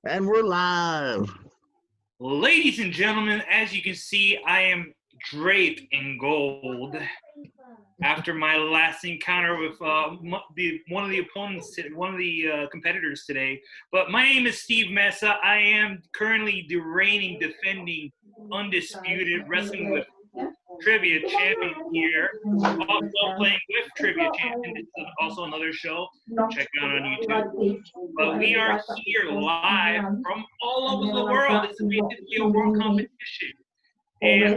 And we're live. Ladies and gentlemen, as you can see, I am draped in gold after my last encounter with one of the opponents, one of the competitors today. But my name is Steve Mesa. I am currently the reigning, defending, undisputed wrestling with trivia champion here. Also playing with trivia champion. This is also another show. Check it out on YouTube. But we are here live from all over the world. This is basically a world competition. And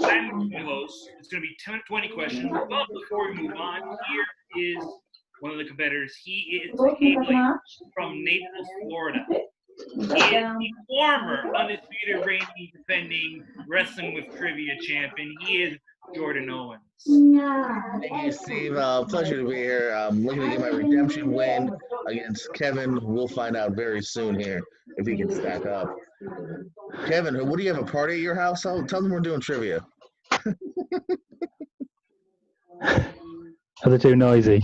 I'm the host. It's going to be 20 questions. But before we move on, here is one of the competitors. He is hailing from Naples, Florida. He is the former undisputed reigning defending wrestling with trivia champion. He is Jordan Owens. Thank you, Steve. Pleasure to be here. I'm looking to get my redemption win against Kevin. We'll find out very soon here if he can stack up. Kevin, what do you have, a party at your house? Tell them we're doing trivia. Are they too noisy?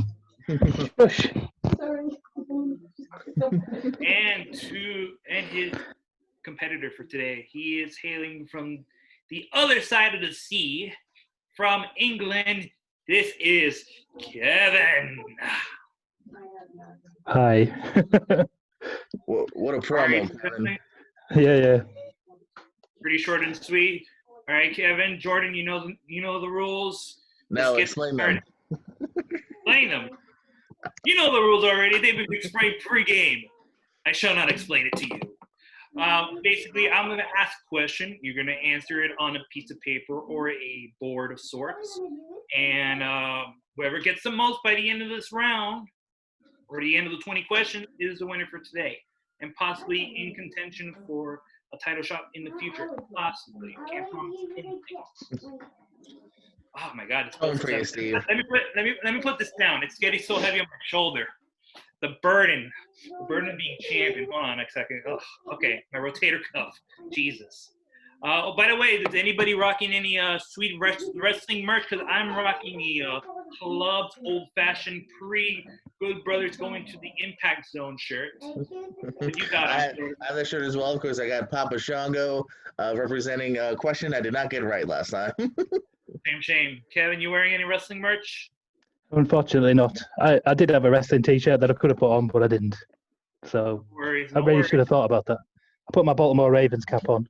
Shush. And his competitor for today, he is hailing from the other side of the sea, from England. This is Kevin. Hi. What a promo, Kevin. Yeah. Pretty short and sweet. All right, Kevin, Jordan, you know the rules. Now explain them. Explain them. You know the rules already. They've been explained pre-game. I shall not explain it to you. Basically, I'm going to ask a question. You're going to answer it on a piece of paper or a board of sorts. And whoever gets the most by the end of this round, or the end of the 20 questions, is the winner for today. And possibly in contention for a title shot in the future. Possibly. Can't promise anything. Oh my God! Let me put this down. It's getting so heavy on my shoulder. The burden of being champion. Hold on a second. Oh, okay, my rotator cuff. Jesus. By the way, is anybody rocking any sweet wrestling merch? Because I'm rocking the club's old-fashioned pre-Good Brothers Going to the Impact Zone shirt. You got I have that shirt as well. Of course, I got Papa Shango representing a question I did not get right last time. Shame. Kevin, you wearing any wrestling merch? Unfortunately not. I did have a wrestling t-shirt that I could have put on, but I didn't. So I really should have thought about that. I put my Baltimore Ravens cap on.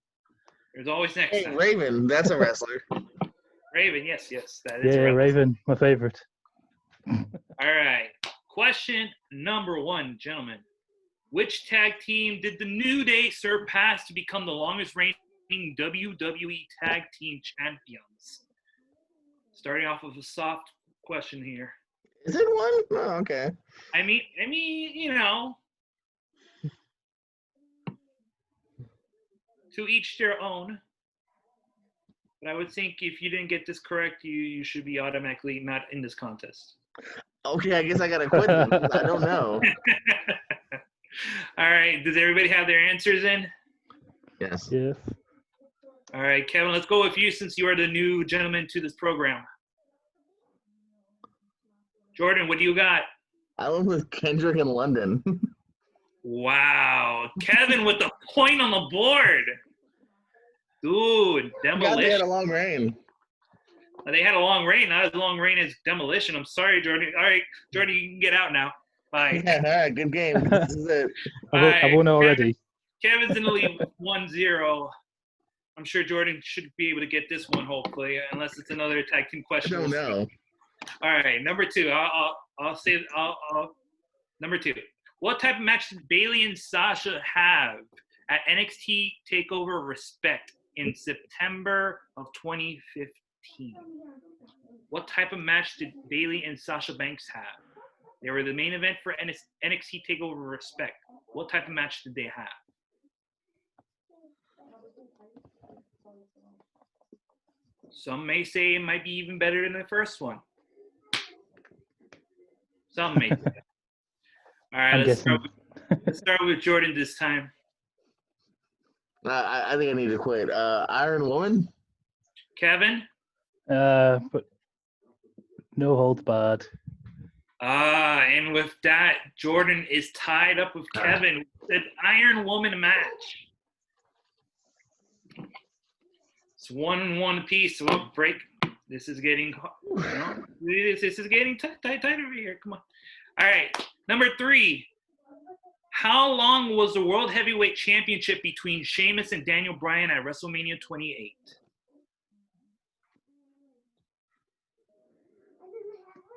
There's always next time. Raven, that's a wrestler. Raven, yes, that is. Yeah, Raven, my favorite. All right. Question number 1, gentlemen. Which tag team did the New Day surpass to become the longest reigning WWE Tag Team Champions? Starting off with a soft question here. Is it one? Oh, okay. I mean, to each their own. But I would think if you didn't get this correct, you should be automatically not in this contest. Okay, I guess I gotta quit. I don't know. All right. Does everybody have their answers in? Yes. All right, Kevin, let's go with you since you are the new gentleman to this program. Jordan, what do you got? I went with Kendrick in London. Wow. Kevin with the point on the board. Dude, Demolition. They had a long reign. They had a long reign, not as long reign as Demolition. I'm sorry, Jordan. All right, Jordan, you can get out now. Bye. Yeah, all right, good game. This is it. I won already. Kevin's in the lead with 1-0. I'm sure Jordan should be able to get this one, hopefully, unless it's another tag team question. I don't know. All right, number 2. I'll say number 2. What type of match did Bayley and Sasha have at NXT TakeOver Respect in September of 2015? What type of match did Bayley and Sasha Banks have? They were the main event for NXT TakeOver Respect. What type of match did they have? Some may say it might be even better than the first one. Some may say that. All right, let's start with Jordan this time. I think I need to quit. Iron Woman? Kevin? But no holds barred. And with that, Jordan is tied up with Kevin with the Iron Woman match. It's 1-1 apiece. So we'll break. This is getting this is getting tight over here. Come on. All right. Number 3. How long was the World Heavyweight Championship between Sheamus and Daniel Bryan at WrestleMania 28?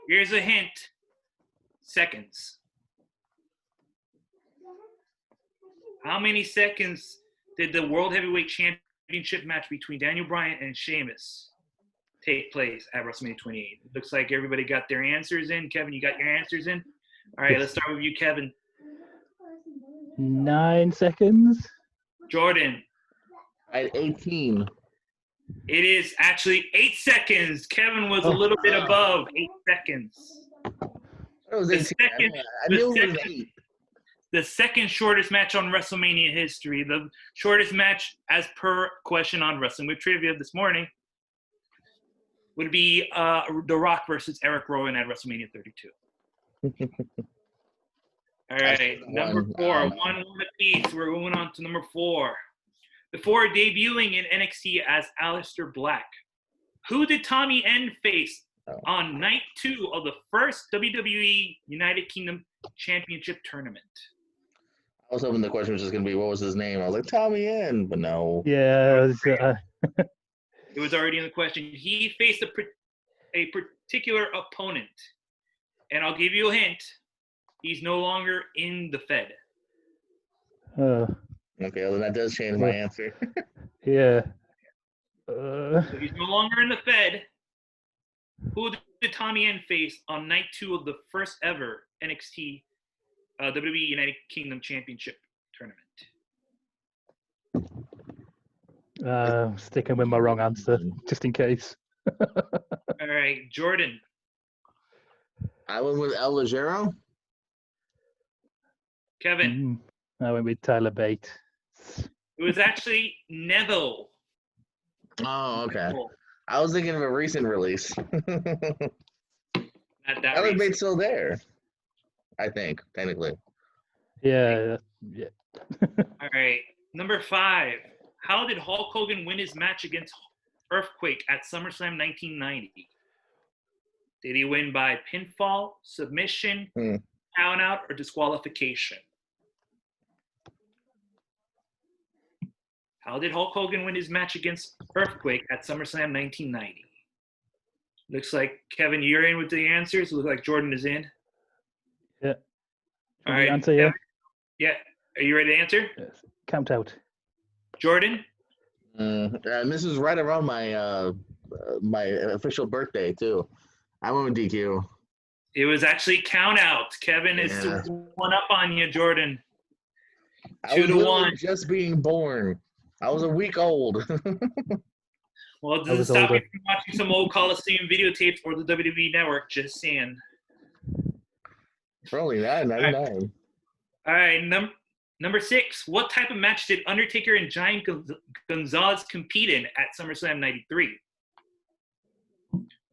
Here's a hint. Seconds. How many seconds did the World Heavyweight Championship match between Daniel Bryan and Sheamus take place at WrestleMania 28? It looks like everybody got their answers in. Kevin, you got your answers in? All right, let's start with you, Kevin. 9 seconds. Jordan. At 18. It is actually 8 seconds. Kevin was a little bit above 8 seconds. It was 18. I knew it was 8. The second shortest match on WrestleMania history. The shortest match, as per question on Wrestling with Trivia this morning, would be The Rock versus Eric Rowan at WrestleMania 32. All right, number 4, 1-1 apiece. We're going on to number 4. Before debuting in NXT as Aleister Black, who did Tommy End face on night 2 of the first WWE United Kingdom Championship tournament? I was hoping the question was just going to be, what was his name? I was like, Tommy End, but no. Yeah. It was already in the question. He faced a particular opponent. And I'll give you a hint. He's no longer in the Fed. Okay, well, that does change my answer. Yeah. So he's no longer in the Fed. Who did Tommy End face on night 2 of the first ever NXT WWE United Kingdom Championship tournament? Sticking with my wrong answer, just in case. All right, Jordan. I went with El Ligero. Kevin. I went with Tyler Bate. It was actually Neville. Oh, okay. Neville. I was thinking of a recent release. Not that Tyler Bate's still there, I think, technically. Yeah. All right. Number 5. How did Hulk Hogan win his match against Earthquake at SummerSlam 1990? Did he win by pinfall, submission, count out, or disqualification? How did Hulk Hogan win his match against Earthquake at SummerSlam 1990? Looks like, Kevin, you're in with the answers. Looks like Jordan is in. Yeah. All right. Answer, yeah. Yeah. Are you ready to answer? Yes. Count out. Jordan? This is right around my my official birthday, too. I went with DQ. It was actually count out. Kevin is 1 up on you, Jordan. 2-1. Just being born. I was a week old. Well, it doesn't stop you from watching some old Coliseum videotapes or the WWE Network, just saying. For only $9.99. All right, number 6. What type of match did Undertaker and Giant Gonzalez compete in at SummerSlam 93?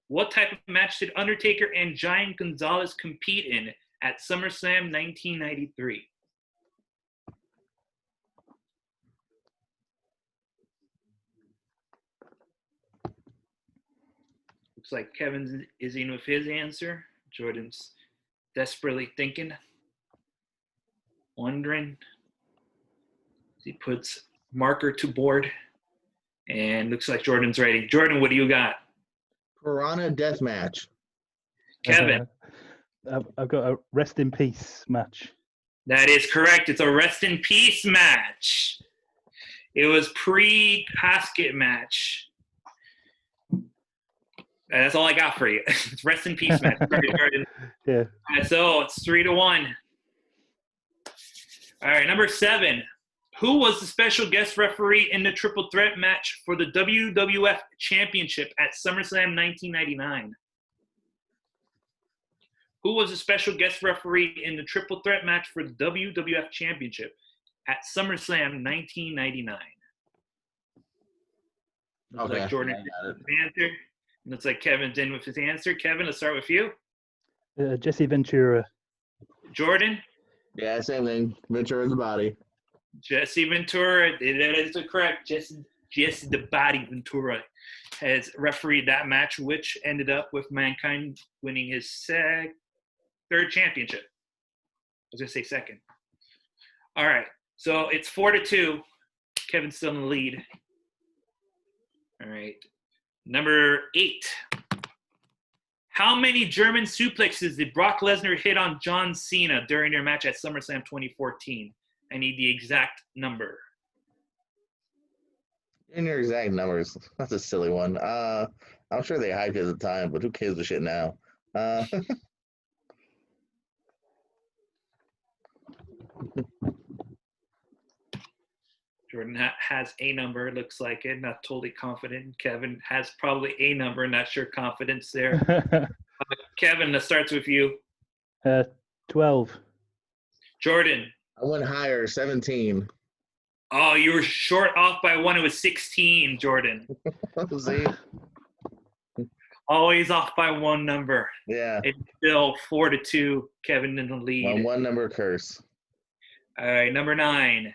What type of match did Undertaker and Giant Gonzalez compete in at SummerSlam 1993? Looks like Kevin is in with his answer. Jordan's desperately thinking, wondering. He puts marker to board, and looks like Jordan's ready. Jordan, what do you got? Piranha Death Match. Kevin. I've got a Rest in Peace match. That is correct. It's a Rest in Peace match. It was pre-casket match. That's all I got for you. It's Rest in Peace match. Yeah. So it's 3-1. All right, number 7. Who was the special guest referee in the triple threat match for the WWF Championship at SummerSlam 1999? Who was the special guest referee in the triple threat match for the WWF Championship at SummerSlam 1999? Looks like Jordan did his answer. Looks like Kevin's in with his answer. Kevin, let's start with you. Jesse Ventura. Jordan? Yeah, same thing. Ventura's the body. Jesse Ventura. That is correct. Jesse the Body Ventura has refereed that match, which ended up with Mankind winning his third championship. I was going to say second. All right. So it's 4-2. Kevin's still in the lead. All right. Number 8. How many German suplexes did Brock Lesnar hit on John Cena during their match at SummerSlam 2014? I need the exact number. In your exact numbers. That's a silly one. I'm sure they hyped it at the time, but who cares the shit now? Jordan has a number, looks like it. Not totally confident. Kevin has probably a number, not sure confidence there. Kevin, that starts with you. 12. Jordan. I went higher, 17. Oh, you were short off by one. It was 16, Jordan. See? Always off by one number. Yeah. It's still 4-2. Kevin in the lead. One number curse. All right, number 9.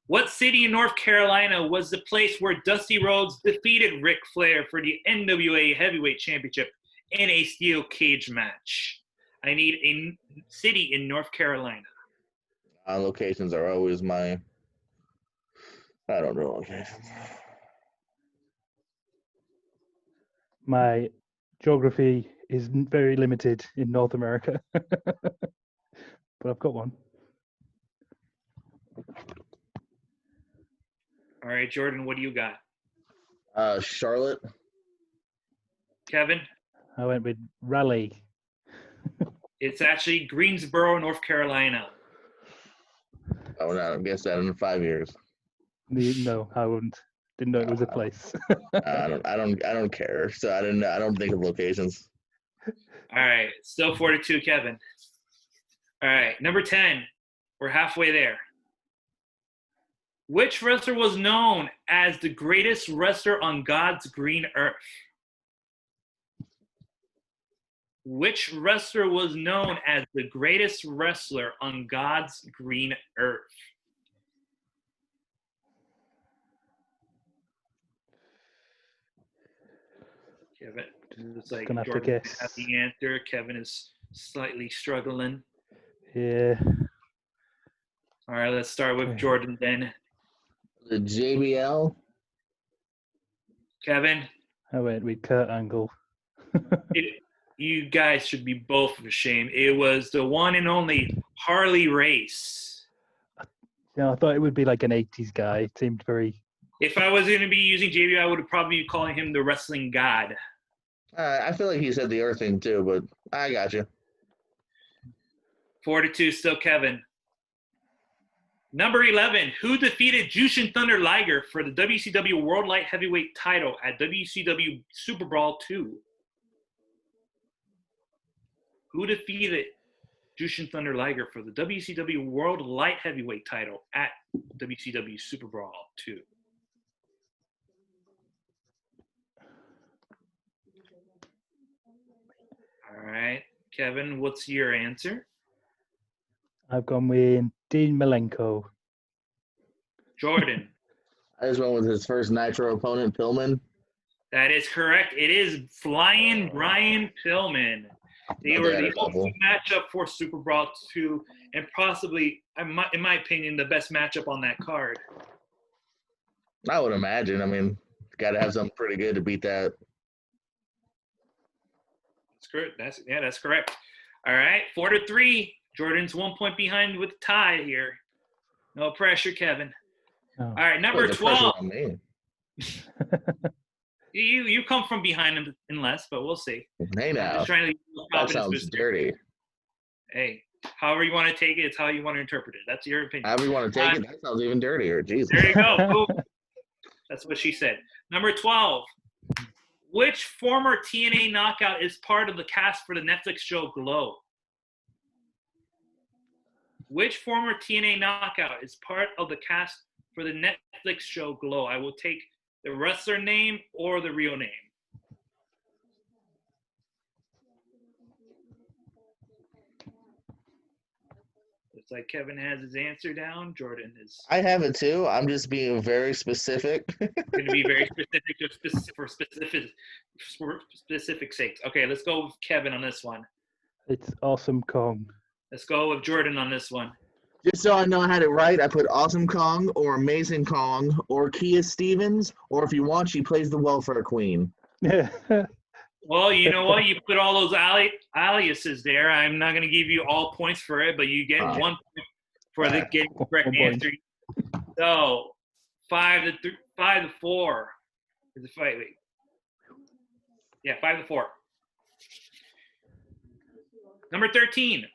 What city in North Carolina was the place where Dusty Rhodes defeated Ric Flair for the NWA Heavyweight Championship in a steel cage match? I need a city in North Carolina. Locations are always I don't know locations. My geography is very limited in North America, but I've got one. All right, Jordan, what do you got? Charlotte. Kevin? I went with Raleigh. It's actually Greensboro, North Carolina. I would not have guessed that in 5 years. No, I wouldn't. Didn't know it was a place. I don't care. So I don't think of locations. All right, still 4-2, Kevin. All right, number 10. We're halfway there. Which wrestler was known as the greatest wrestler on God's green earth? Which wrestler was known as the greatest wrestler on God's green earth? Kevin, it's like Jordan has the answer. Kevin is slightly struggling. Yeah. All right, let's start with Jordan then. The JBL. Kevin? I went with Kurt Angle. You guys should be both ashamed. It was the one and only Harley Race. Yeah, I thought it would be like an 80s guy. It seemed very... If I was going to be using JBL, I would probably be calling him the wrestling god. I feel like he said the Earth thing too, but I got you. 4-2, still Kevin. Number 11, who defeated Jushin Thunder Liger for the WCW World Light Heavyweight title at WCW Super Brawl 2? Who defeated Jushin Thunder Liger for the WCW World Light Heavyweight title at WCW Super Brawl 2? All right, Kevin, what's your answer? I've gone with Dean Malenko. Jordan. I just went with his first Nitro opponent, Pillman. That is correct. It is Flying Brian Pillman. They were the ultimate matchup for Super Brawl 2, and possibly, in my opinion, the best matchup on that card. I would imagine. I mean, got to have something pretty good to beat that. That's correct. That's correct. All right, 4-3. Jordan's 1 point behind with a tie here. No pressure, Kevin. Oh. All right, number 12. On me. You come from behind in less, but we'll see. Hey now, I'm just trying to that sounds dirty. Hey, however you want to take it, it's how you want to interpret it. That's your opinion. However you want to take it, that sounds even dirtier. Jesus. There you go. That's what she said. Number 12. Which former TNA knockout is part of the cast for the Netflix show Glow? Which former TNA knockout is part of the cast for the Netflix show Glow? I will take the wrestler name or the real name. Looks like Kevin has his answer down. Jordan is I have it too. I'm just being very specific. going to be very specific for specific sakes. Okay, let's go with Kevin on this one. It's Awesome Kong. Let's go with Jordan on this one. Just so I know I had it right, I put Awesome Kong or Amazing Kong or Kia Stevens, or if you want, she plays the welfare queen. Yeah. Well, you know what? You put all those aliases there. I'm not going to give you all points for it, but you get 1 point for the getting the correct answer. So 5-4 is the fight. Wait. Yeah, 5-4. Number 13.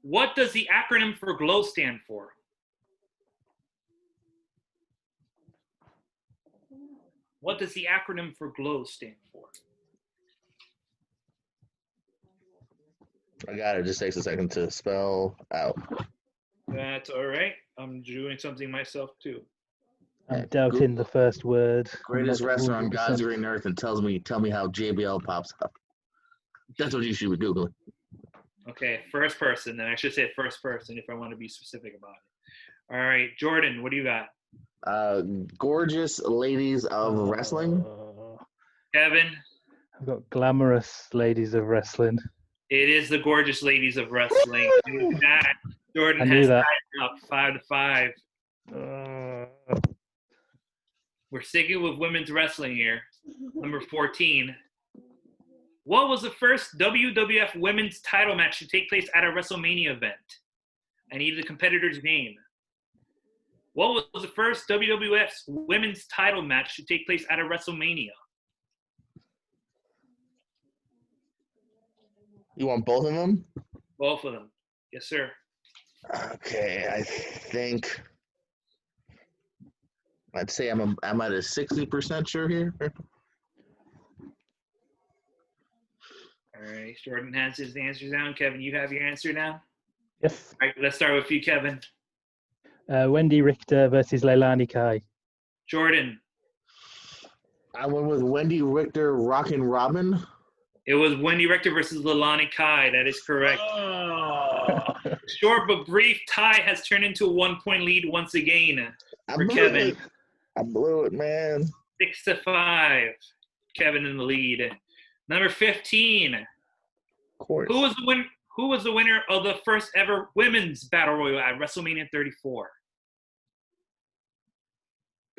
What does the acronym for GLOW stand for? What does the acronym for GLOW stand for? I got it. Just takes a second to spell out. That's all right. I'm doing something myself too. I'm doubting the first word. Greatest I'm not restaurant 100%. God's green earth, and tell me how JBL pops up. That's what you should be Googling. Okay, first person. Then I should say first person if I want to be specific about it. All right, Jordan, what do you got? Gorgeous ladies of wrestling. Kevin? I've got glamorous ladies of wrestling. It is the gorgeous ladies of wrestling. Jordan I knew has that. tied up 5-5. We're sticking with women's wrestling here. Number 14. What was the first WWF women's title match to take place at a WrestleMania event? I need the competitor's name. What was the first WWF's women's title match to take place at a WrestleMania? You want both of them? Both of them. Yes, sir. Okay, I think I'd say I'm at a 60% sure here. All right, Jordan has his answers down. Kevin, you have your answer now? Yes. All right, let's start with you, Kevin. Wendy Richter versus Leilani Kai. Jordan. I went with Wendy Richter, Rockin' Robin. It was Wendy Richter versus Leilani Kai. That is correct. Oh. Short but brief tie has turned into a 1-point lead once again for Kevin. I blew it, man. 6-5. Kevin in the lead. Number 15. Of course. Who was the winner of the first ever women's battle royal at WrestleMania 34?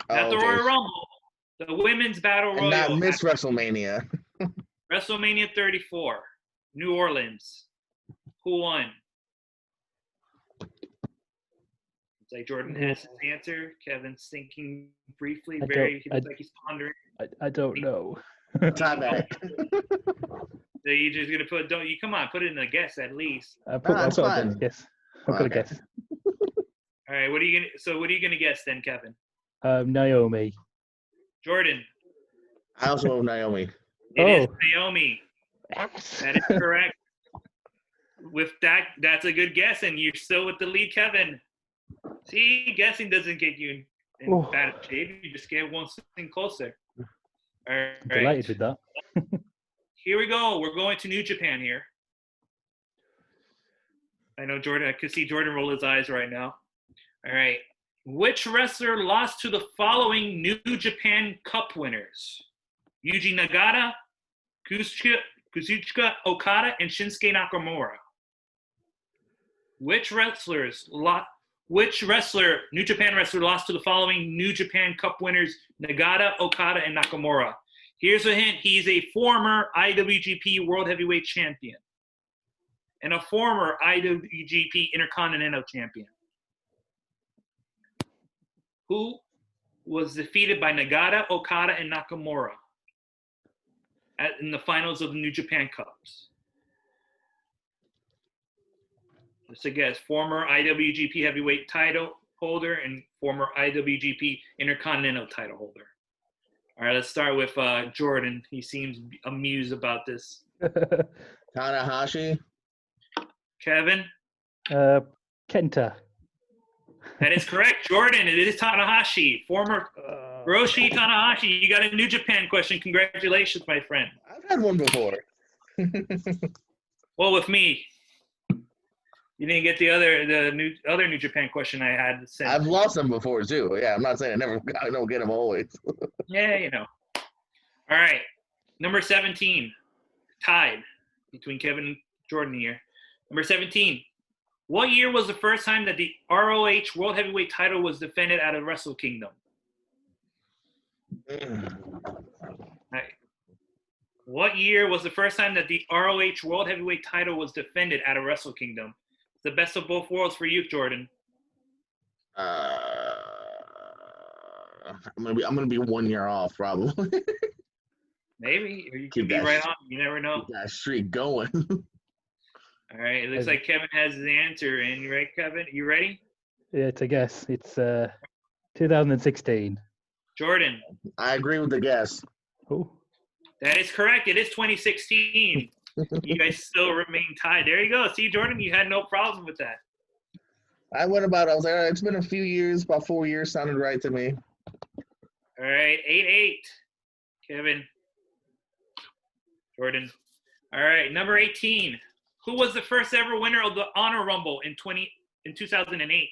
Not the Royal Rumble. The women's battle royal. And not Miss WrestleMania. WrestleMania 34, New Orleans. Who won? It's like Jordan has his answer. Kevin's thinking briefly. He looks like he's pondering. I don't know. Time back. So you're just gonna come on, put it in a guess at least. I've got a guess. I've got a guess. All right, what are you gonna guess then, Kevin? Naomi. Jordan. I also went with Naomi. It is Naomi. That is correct. With that, that's a good guess, and you're still with the lead, Kevin. See, guessing doesn't get you in bad shape. You just get one thing closer. All right. Delighted with that. Here we go. We're going to New Japan here. I know Jordan. I could see Jordan roll his eyes right now. All right. Which wrestler lost to the following New Japan Cup winners? Yuji Nagata, Kazuchika Okada, and Shinsuke Nakamura. Which New Japan wrestler lost to the following New Japan Cup winners, Nagata, Okada, and Nakamura? Here's a hint. He's a former IWGP World Heavyweight Champion and a former IWGP Intercontinental Champion. Who was defeated by Nagata, Okada, and Nakamura in the finals of the New Japan Cups? Just a guess. Former IWGP Heavyweight title holder and former IWGP Intercontinental title holder. All right, let's start with Jordan. He seems amused about this. Tanahashi. Kevin? Kenta. That is correct, Jordan. It is Tanahashi, former Hiroshi Tanahashi. You got a New Japan question. Congratulations, my friend. I've had one before. Well, with me. You didn't get the other New Japan question I had sent. I've lost them before too. Yeah, I'm not saying I don't get them always. Yeah, you know. All right, number 17, tied between Kevin and Jordan here. Number 17. What year was the first time that the ROH World Heavyweight title was defended at a Wrestle Kingdom? Right. What year was the first time that the ROH World Heavyweight title was defended at a Wrestle Kingdom? It's the best of both worlds for you, Jordan. I'm gonna be 1 year off probably. Maybe, or you could be right on. You never know. Keep that streak going. All right, it looks like Kevin has his answer. And you right, Kevin? You ready? Yeah, it's a guess. It's 2016. Jordan. I agree with the guess. Oh. That is correct. It is 2016. You guys still remain tied. There you go. See, Jordan, you had no problem with that. I was like, all right, it's been a few years, about 4 years, sounded right to me. All right, 8-8. Kevin. Jordan. All right, number 18. Who was the first ever winner of the Honor Rumble in 2008?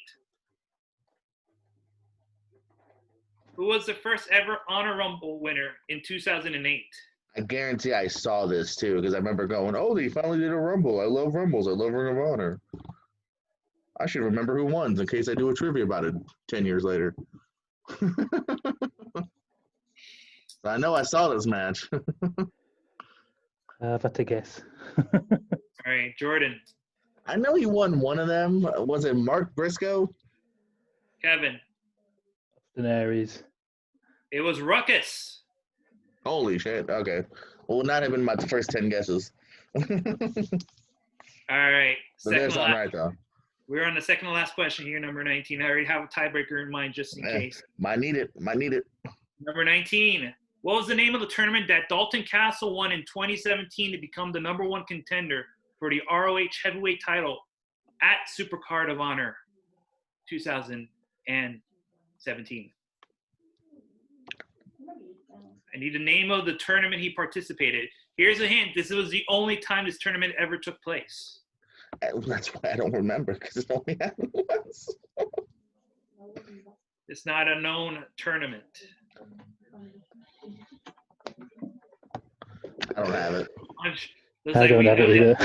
Who was the first ever Honor Rumble winner in 2008? I guarantee I saw this too because I remember going, "Oh, they finally did a Rumble. I love Rumbles. I love Ring of Honor." I should remember who won in case I do a trivia about it 10 years later. I know I saw this match. I've had to guess. All right, Jordan. I know he won one of them. Was it Mark Briscoe? Kevin. Austin Aries. It was Ruckus. Holy shit. Okay. Well, not even my first 10 guesses. All right. So there's something right, though. We're on the second to last question here, number 19. I already have a tiebreaker in mind just in case. Might need it. Number 19. What was the name of the tournament that Dalton Castle won in 2017 to become the number one contender for the ROH Heavyweight title at Supercard of Honor 2017? I need the name of the tournament he participated. Here's a hint. This was the only time this tournament ever took place. That's why I don't remember, because it only happened once. It's not a known tournament. I don't have it. I don't have it either.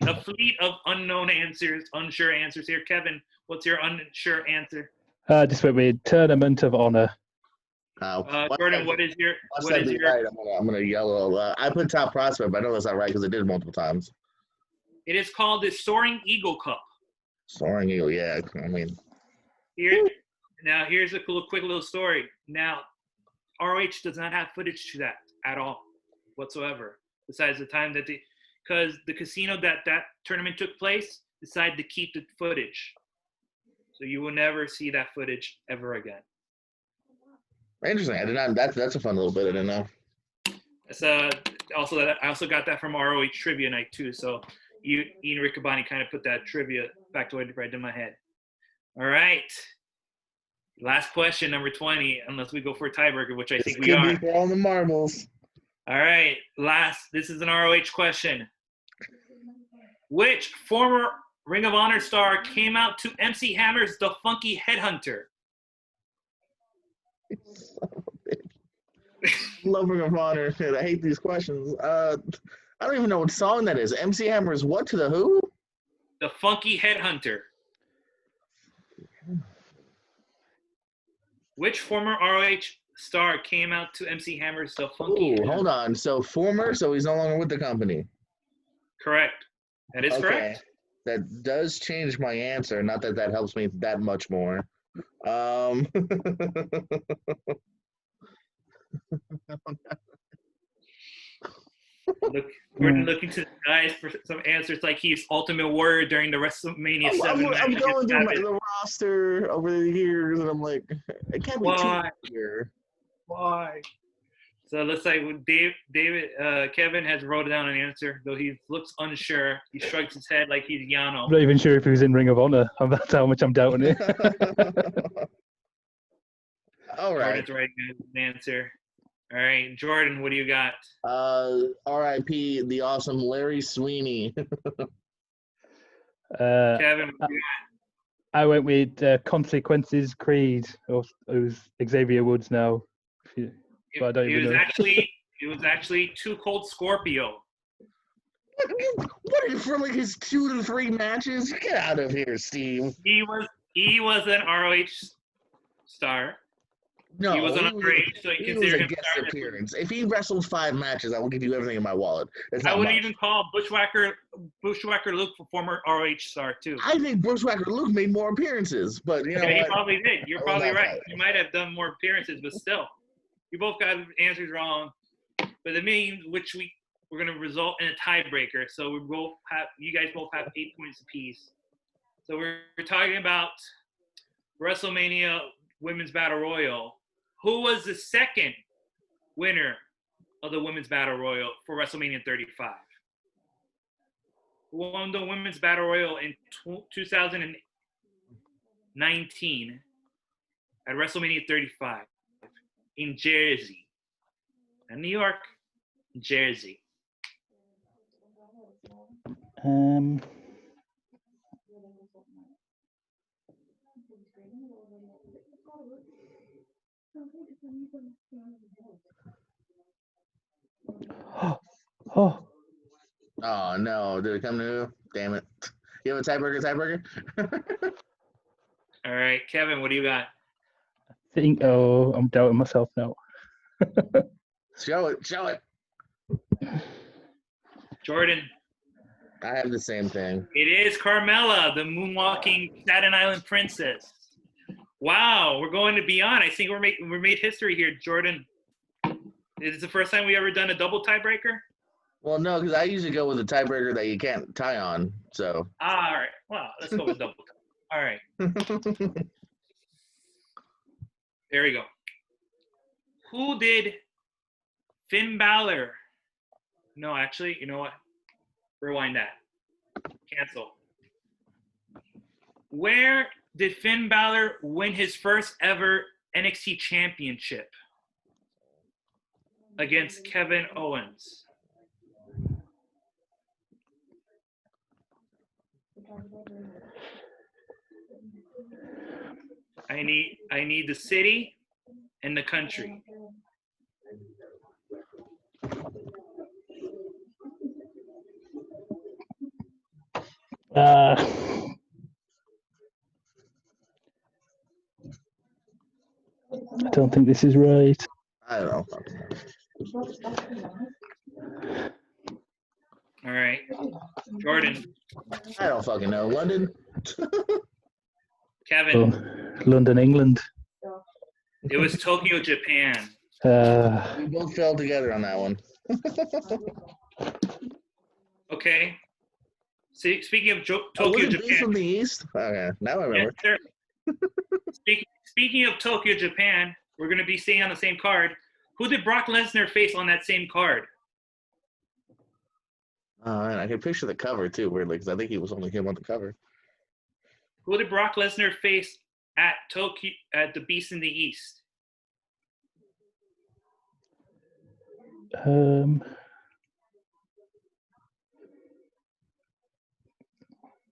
A fleet of unknown answers, unsure answers here. Kevin, what's your unsure answer? Just went with Tournament of Honor. Jordan, what is your? Right? I'm gonna yellow. I put Top Prospect, but I know that's not right because I did it multiple times. It is called the Soaring Eagle Cup. Soaring Eagle, yeah. I mean, here's a quick little story. Now, ROH does not have footage to that at all, whatsoever. Besides the time that because the casino that tournament took place decided to keep the footage, so you will never see that footage ever again. Interesting. I did not. That's a fun little bit. I didn't know. It's I also got that from ROH Trivia Night too. So Ian Riccaboni kind of put that trivia back to right in my head. All right. Last question, number 20, unless we go for a tiebreaker, which I think we are. For all the marbles. All right. This is an ROH question. Which former Ring of Honor star came out to MC Hammer's The Funky Headhunter? Love Ring of Honor. I hate these questions. I don't even know what song that is. MC Hammer's what to the who? The Funky Headhunter. Which former ROH star came out to MC Hammer's The Funky Headhunter? Hold on. So former, so he's no longer with the company. Correct. That is correct. That does change my answer. Not that that helps me that much more. We're looking to the guys for some answers like he's Ultimate Warrior during the WrestleMania 7 match. I'm going through the roster over the years, and I'm like, it can't be too here. Why? So it looks like Kevin has wrote down an answer, though he looks unsure. He shrugs his head like he's Yano. I'm not even sure if he was in Ring of Honor. That's how much I'm doubting it. All right. Jordan's right answer. All right, Jordan, what do you got? R.I.P. the awesome Larry Sweeney. Kevin, I went with Consequences Creed, or it was Xavier Woods now. But I don't even know. It was actually Too Cold Scorpio. What is for like his 2 to 3 matches? Get out of here, Steve. He was an ROH star. No, he was on ROH, so you consider him a guest appearance. If he wrestled 5 matches, I will give you everything in my wallet. I would even call Bushwhacker Luke a former ROH star too. I think Bushwhacker Luke made more appearances, but you know he what? probably did. You're probably right. He might have done more appearances, but still, you both got answers wrong. But the means which we're going to result in a tiebreaker. So you guys both have 8 points apiece. So we're talking about WrestleMania Women's Battle Royal. Who was the second winner of the Women's Battle Royal for WrestleMania 35? Who won the Women's Battle Royal in 2019 at WrestleMania 35 in Jersey? Not New York, Jersey. Oh no! Did it come to you? Damn it! You have a tiebreaker? All right, Kevin, what do you got? I'm doubting myself now. Show it. Jordan. I have the same thing. It is Carmella, the moonwalking Staten Island princess. Wow, we're going to Beyond. I think we made history here, Jordan. Is it the first time we ever done a double tiebreaker? Well, no, because I usually go with a tiebreaker that you can't tie on. So. All right. Well, let's go with double tie. All right. There we go. Who did Finn Balor? No, actually, you know what? Rewind that. Cancel. Where did Finn Balor win his first ever NXT championship? Against Kevin Owens. I need the city and the country. I don't think this is right. I don't know. All right. Jordan. I don't fucking know. London? Kevin. Oh, London, England. It was Tokyo, Japan. We both fell together on that one. Okay. See, speaking of Tokyo, Japan. From the East? Okay, now I remember. Yes, sir. Speaking of Tokyo, Japan, we're going to be staying on the same card. Who did Brock Lesnar face on that same card? And I can picture the cover too, weirdly, because I think he was only him on the cover. Who did Brock Lesnar face at Tokyo at the Beast in the East?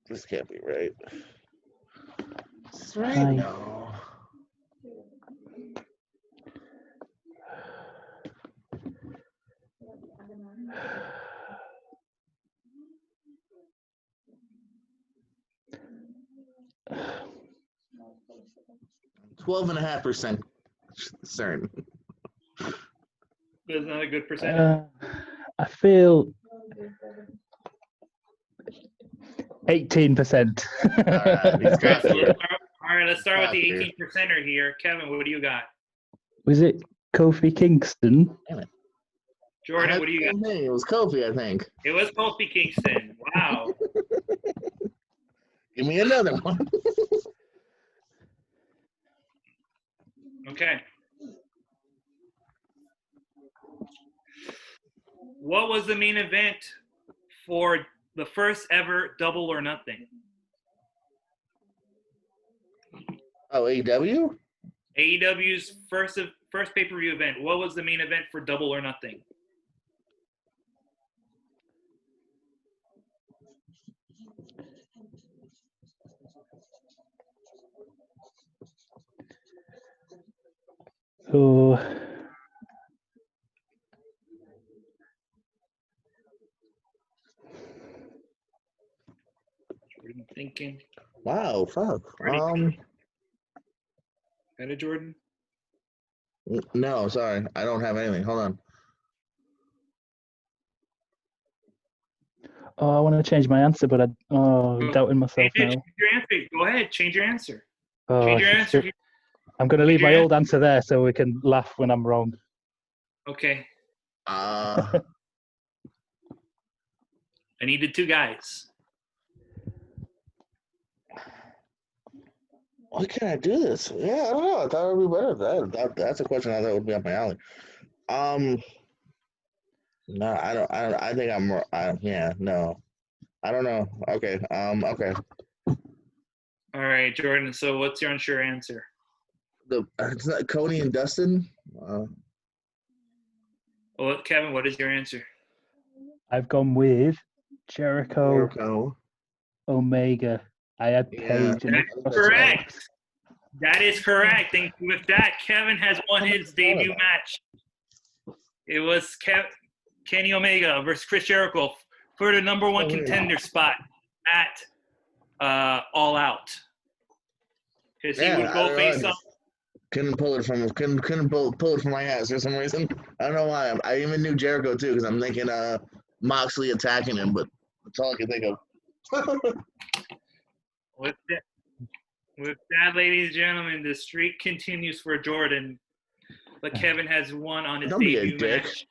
This can't be right. Is this right? No. $12.5% certain. That's not a good percentage. I feel 18%. All right, let's start with the 18%er here. Kevin, what do you got? Was it Kofi Kingston? Damn it. Jordan, what do you got? It was Kofi, I think. It was Kofi Kingston. Wow. Give me another one. Okay. What was the main event for the first ever Double or Nothing? Oh, AEW? AEW's first pay-per-view event. What was the main event for Double or Nothing? Oh. Jordan thinking. Wow, fuck. Ready? Jordan? No, sorry. I don't have anything. Hold on. Oh, I want to change my answer, but I'm doubting myself now. Change your answer. Go ahead. Change your answer. Oh, change your answer. I'm going to leave my old answer there so we can laugh when I'm wrong. Okay. I needed 2 guys. Why can't I do this? Yeah, I don't know. I thought it would be better. That's a question I thought would be up my alley. No, I don't. I think I'm. No. I don't know. Okay. Okay. All right, Jordan. So, what's your unsure answer? It's not Cody and Dustin. Well, Kevin, what is your answer? I've gone with Jericho. Omega. I had Paige. Yeah, that's correct. That is correct. And with that, Kevin has won his debut match. It was Kenny Omega versus Chris Jericho for the number 1 contender spot at All Out. Because he would go face up. Couldn't pull it from pull it from my ass for some reason. I don't know why. I even knew Jericho too because I'm thinking Moxley attacking him, but that's all I can think of. With that, ladies and gentlemen, the streak continues for Jordan, but Kevin has won on his debut match.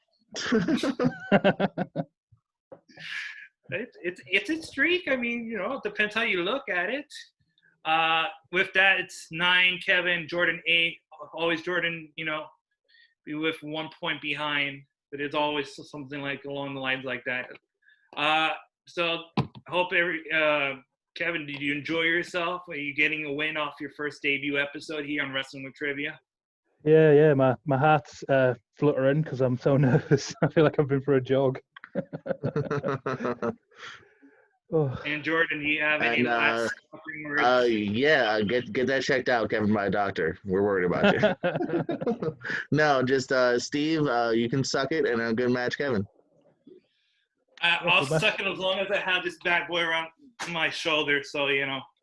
It's a streak. I mean, it depends how you look at it. With that, it's 9, Kevin, Jordan 8. Always Jordan, be with 1 point behind, but it's always something like along the lines like that. So I hope Kevin, did you enjoy yourself? Are you getting a win off your first debut episode here on Wrestling with Trivia? Yeah. My heart's fluttering because I'm so nervous. I feel like I've been for a jog. Oh. And Jordan, do you have any last words? Yeah, get that checked out, Kevin, by a doctor. We're worried about you. No, just Steve, you can suck it, and a good match, Kevin. I'll suck it as long as I have this bad boy around my shoulder, so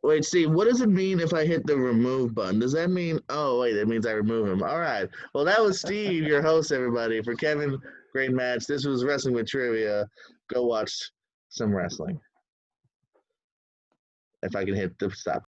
Wait, Steve, what does it mean if I hit the remove button? Does that mean, that means I remove him. All right. Well, that was Steve, your host, everybody. For Kevin, great match. This was Wrestling with Trivia. Go watch some wrestling. If I can hit the stop.